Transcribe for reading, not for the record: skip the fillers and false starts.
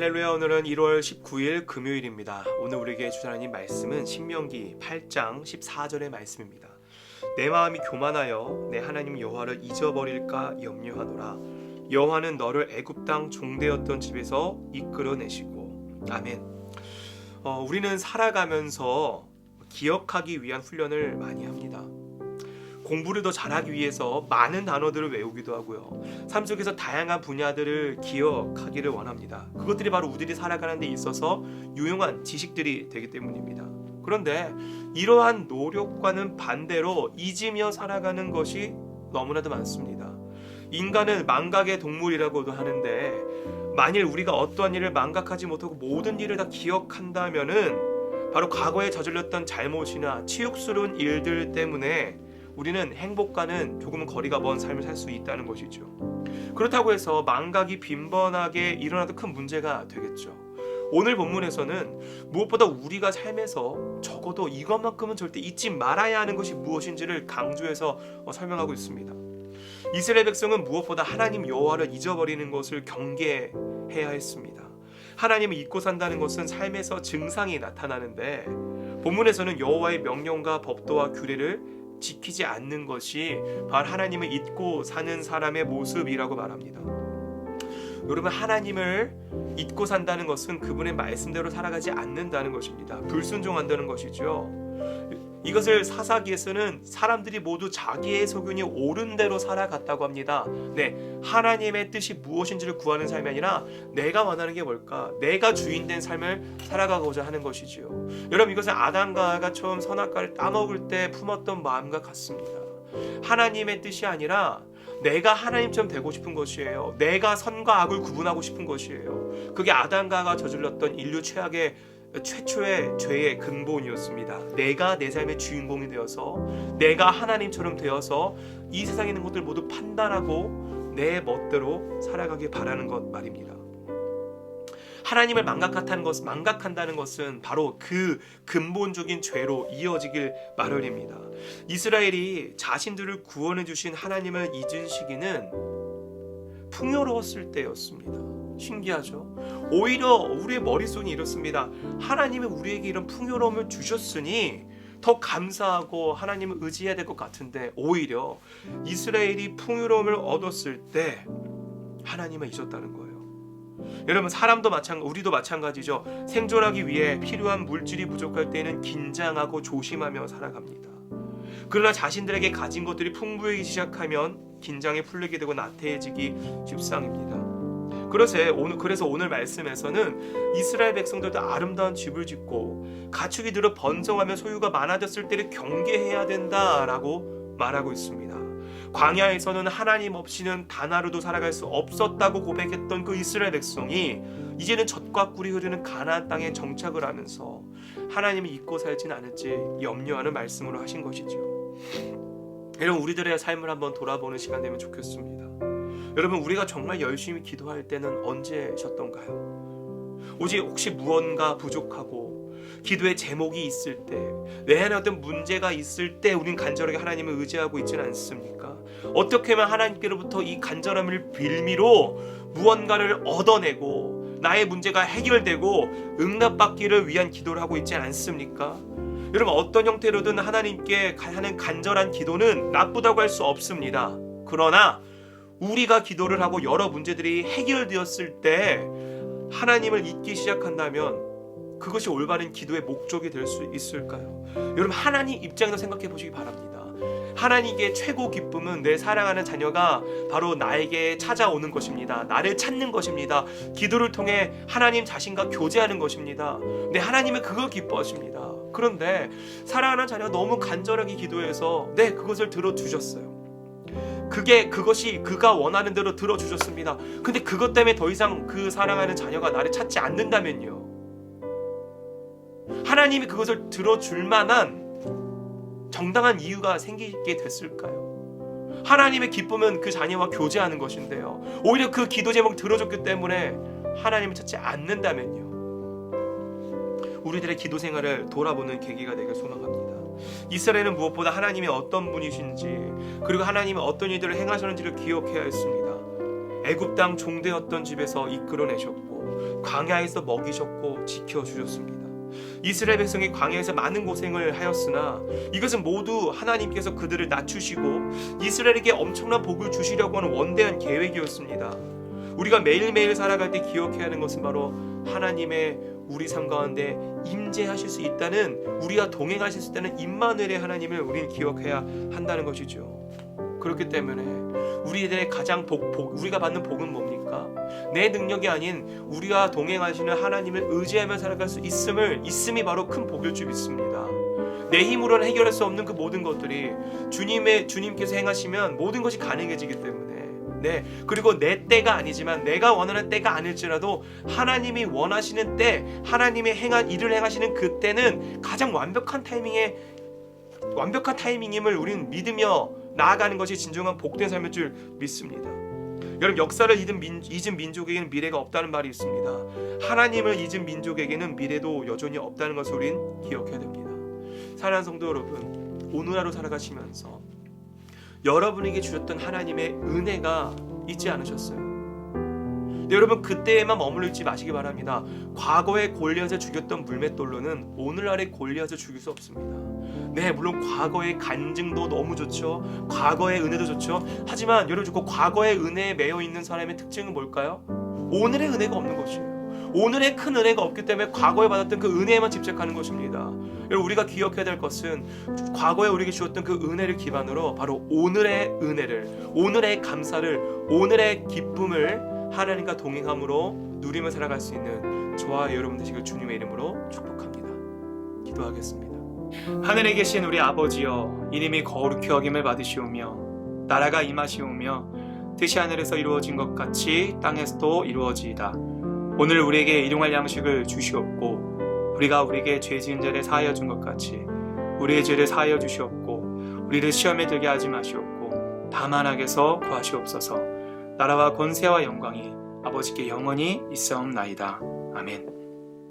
할렐루야. 오늘은 1월 19일 금요일입니다. 오늘 우리에게 주신 하나님 말씀은 신명기 8장 14절의 말씀입니다. 내 마음이 교만하여 내 하나님 여호와를 잊어버릴까 염려하노라. 여호와는 너를 애굽 땅 종되었던 집에서 이끌어내시고. 아멘. 우리는 살아가면서 기억하기 위한 훈련을 많이 합니다. 공부를 더 잘하기 위해서 많은 단어들을 외우기도 하고요. 삶 속에서 다양한 분야들을 기억하기를 원합니다. 그것들이 바로 우리들이 살아가는 데 있어서 유용한 지식들이 되기 때문입니다. 그런데 이러한 노력과는 반대로 잊으며 살아가는 것이 너무나도 많습니다. 인간은 망각의 동물이라고도 하는데, 만일 우리가 어떠한 일을 망각하지 못하고 모든 일을 다 기억한다면은 바로 과거에 저질렀던 잘못이나 치욕스러운 일들 때문에 우리는 행복과는 조금은 거리가 먼 삶을 살 수 있다는 것이죠. 그렇다고 해서 망각이 빈번하게 일어나도 큰 문제가 되겠죠. 오늘 본문에서는 무엇보다 우리가 삶에서 적어도 이것만큼은 절대 잊지 말아야 하는 것이 무엇인지를 강조해서 설명하고 있습니다. 이스라엘 백성은 무엇보다 하나님 여호와를 잊어버리는 것을 경계해야 했습니다. 하나님을 잊고 산다는 것은 삶에서 증상이 나타나는데, 본문에서는 여호와의 명령과 법도와 규례를 지키지 않는 것이 바로 하나님을 잊고 사는 사람의 모습이라고 말합니다. 여러분, 하나님을 잊고 산다는 것은 그분의 말씀대로 살아가지 않는다는 것입니다. 불순종한다는 것이죠. 이것을 사사기에서는 사람들이 모두 자기의 소견이 옳은 대로 살아갔다고 합니다. 하나님의 뜻이 무엇인지를 구하는 삶이 아니라 내가 원하는 게 뭘까? 내가 주인된 삶을 살아가고자 하는 것이지요. 여러분, 이것은 아담과 하와가 처음 선악과를 따먹을 때 품었던 마음과 같습니다. 하나님의 뜻이 아니라 내가 하나님처럼 되고 싶은 것이에요. 내가 선과 악을 구분하고 싶은 것이에요. 그게 아담과 하와가 저질렀던 인류 최초의 죄의 근본이었습니다. 내가 내 삶의 주인공이 되어서, 내가 하나님처럼 되어서 이 세상에 있는 것들 모두 판단하고 내 멋대로 살아가길 바라는 것 말입니다. 하나님을 망각한다는 것은 바로 그 근본적인 죄로 이어지길 마련입니다. 이스라엘이 자신들을 구원해 주신 하나님을 잊은 시기는 풍요로웠을 때였습니다. 신기하죠? 오히려 우리의 머릿속이 이렇습니다. 하나님이 우리에게 이런 풍요로움을 주셨으니 더 감사하고 하나님을 의지해야 될 것 같은데, 오히려 이스라엘이 풍요로움을 얻었을 때 하나님을 잊었다는 거예요. 여러분, 우리도 마찬가지죠. 생존하기 위해 필요한 물질이 부족할 때는 긴장하고 조심하며 살아갑니다. 그러나 자신들에게 가진 것들이 풍부해지기 시작하면 긴장이 풀리게 되고 나태해지기 십상입니다. 그래서 오늘 말씀에서는 이스라엘 백성들도 아름다운 집을 짓고 가축이 들어 번성하며 소유가 많아졌을 때를 경계해야 된다라고 말하고 있습니다. 광야에서는 하나님 없이는 단 하루도 살아갈 수 없었다고 고백했던 그 이스라엘 백성이 이제는 젖과 꿀이 흐르는 가나안 땅에 정착을 하면서 하나님을 잊고 살진 않을지 염려하는 말씀으로 하신 것이죠. 여러분, 우리들의 삶을 한번 돌아보는 시간 되면 좋겠습니다. 여러분, 우리가 정말 열심히 기도할 때는 언제셨던가요? 오직 혹시 무언가 부족하고 기도의 제목이 있을 때, 내 안에 어떤 문제가 있을 때 우린 간절하게 하나님을 의지하고 있지는 않습니까? 어떻게 하면 하나님께로부터 이 간절함을 빌미로 무언가를 얻어내고 나의 문제가 해결되고 응답받기를 위한 기도를 하고 있지 않습니까? 여러분, 어떤 형태로든 하나님께 하는 간절한 기도는 나쁘다고 할 수 없습니다. 그러나 우리가 기도를 하고 여러 문제들이 해결되었을 때 하나님을 잊기 시작한다면 그것이 올바른 기도의 목적이 될 수 있을까요? 여러분, 하나님 입장에서 생각해 보시기 바랍니다. 하나님께 최고 기쁨은 내 사랑하는 자녀가 바로 나에게 찾아오는 것입니다. 나를 찾는 것입니다. 기도를 통해 하나님 자신과 교제하는 것입니다. 하나님은 그걸 기뻐하십니다. 그런데 사랑하는 자녀가 너무 간절하게 기도해서 그것을 들어주셨어요. 그것이 그가 원하는 대로 들어주셨습니다. 근데 그것 때문에 더 이상 그 사랑하는 자녀가 나를 찾지 않는다면요, 하나님이 그것을 들어줄 만한 정당한 이유가 생기게 됐을까요? 하나님의 기쁨은 그 자녀와 교제하는 것인데요, 오히려 그 기도 제목 들어줬기 때문에 하나님을 찾지 않는다면요, 우리들의 기도 생활을 돌아보는 계기가 되길 소망합니다. 이스라엘은 무엇보다 하나님이 어떤 분이신지, 그리고 하나님이 어떤 일들을 행하셨는지를 기억해야 했습니다. 애굽 땅 종되었던 집에서 이끌어내셨고, 주셨고 광야에서 먹이셨고 지켜주셨습니다. 이스라엘 백성이 광야에서 많은 고생을 하였으나 이것은 모두 하나님께서 그들을 낮추시고 이스라엘에게 엄청난 복을 주시려고 하는 원대한 계획이었습니다. 우리가 매일매일 살아갈 때 기억해야 하는 것은 바로 하나님의 우리 삶 가운데 임재하실 수 있다는, 우리가 동행하실 수 있다는 임마누엘의 하나님을 우리는 기억해야 한다는 것이죠. 그렇기 때문에 우리들의 가장 우리가 받는 복은 뭡니까? 내 능력이 아닌 우리가 동행하시는 하나님을 의지하며 살아갈 수 있음이 바로 큰 복일 줄 믿습니다. 내 힘으로는 해결할 수 없는 그 모든 것들이 주님께서 행하시면 모든 것이 가능해지기 때문에, 그리고 내 때가 아니지만 내가 원하는 때가 아닐지라도 하나님이 원하시는 때, 하나님의 일을 행하시는 그 때는 가장 완벽한 타이밍임을 우리는 믿으며 나아가는 것이 진정한 복된 삶일 줄 믿습니다. 여러분, 역사를 잊은 민족에게는 미래가 없다는 말이 있습니다. 하나님을 잊은 민족에게는 미래도 여전히 없다는 것을 우린 기억해야 됩니다. 사랑하는 성도 여러분, 오늘 하루 살아가시면서 여러분에게 주셨던 하나님의 은혜가 잊지 않으셨어요? 네, 여러분, 그때에만 머물러 있지 마시기 바랍니다. 과거에 골리앗을 죽였던 물맷돌로는 오늘날의 골리앗을 죽일 수 없습니다. 네, 물론 과거의 간증도 너무 좋죠. 과거의 은혜도 좋죠. 하지만 여러분, 그 과거의 은혜에 매여 있는 사람의 특징은 뭘까요? 오늘의 은혜가 없는 것이에요. 오늘의 큰 은혜가 없기 때문에 과거에 받았던 그 은혜에만 집착하는 것입니다. 여러분, 우리가 기억해야 될 것은 과거에 우리에게 주었던 그 은혜를 기반으로 바로 오늘의 은혜를, 오늘의 감사를, 오늘의 기쁨을 하나님과 동행함으로 누리며 살아갈 수 있는 저와 여러분 되시길 주님의 이름으로 축복합니다. 기도하겠습니다. 하늘에 계신 우리 아버지여, 이름이 거룩히 여김을 받으시오며 나라가 임하시오며 뜻이 하늘에서 이루어진 것 같이 땅에서도 이루어지이다. 오늘 우리에게 일용할 양식을 주시옵고 우리가 우리에게 죄 지은 자를 사하여 준 것 같이 우리의 죄를 사하여 주시옵고 우리를 시험에 들게 하지 마시옵고 다만 악에서 구하시옵소서. 나라와 권세와 영광이 아버지께 영원히 있사옵나이다. 아멘.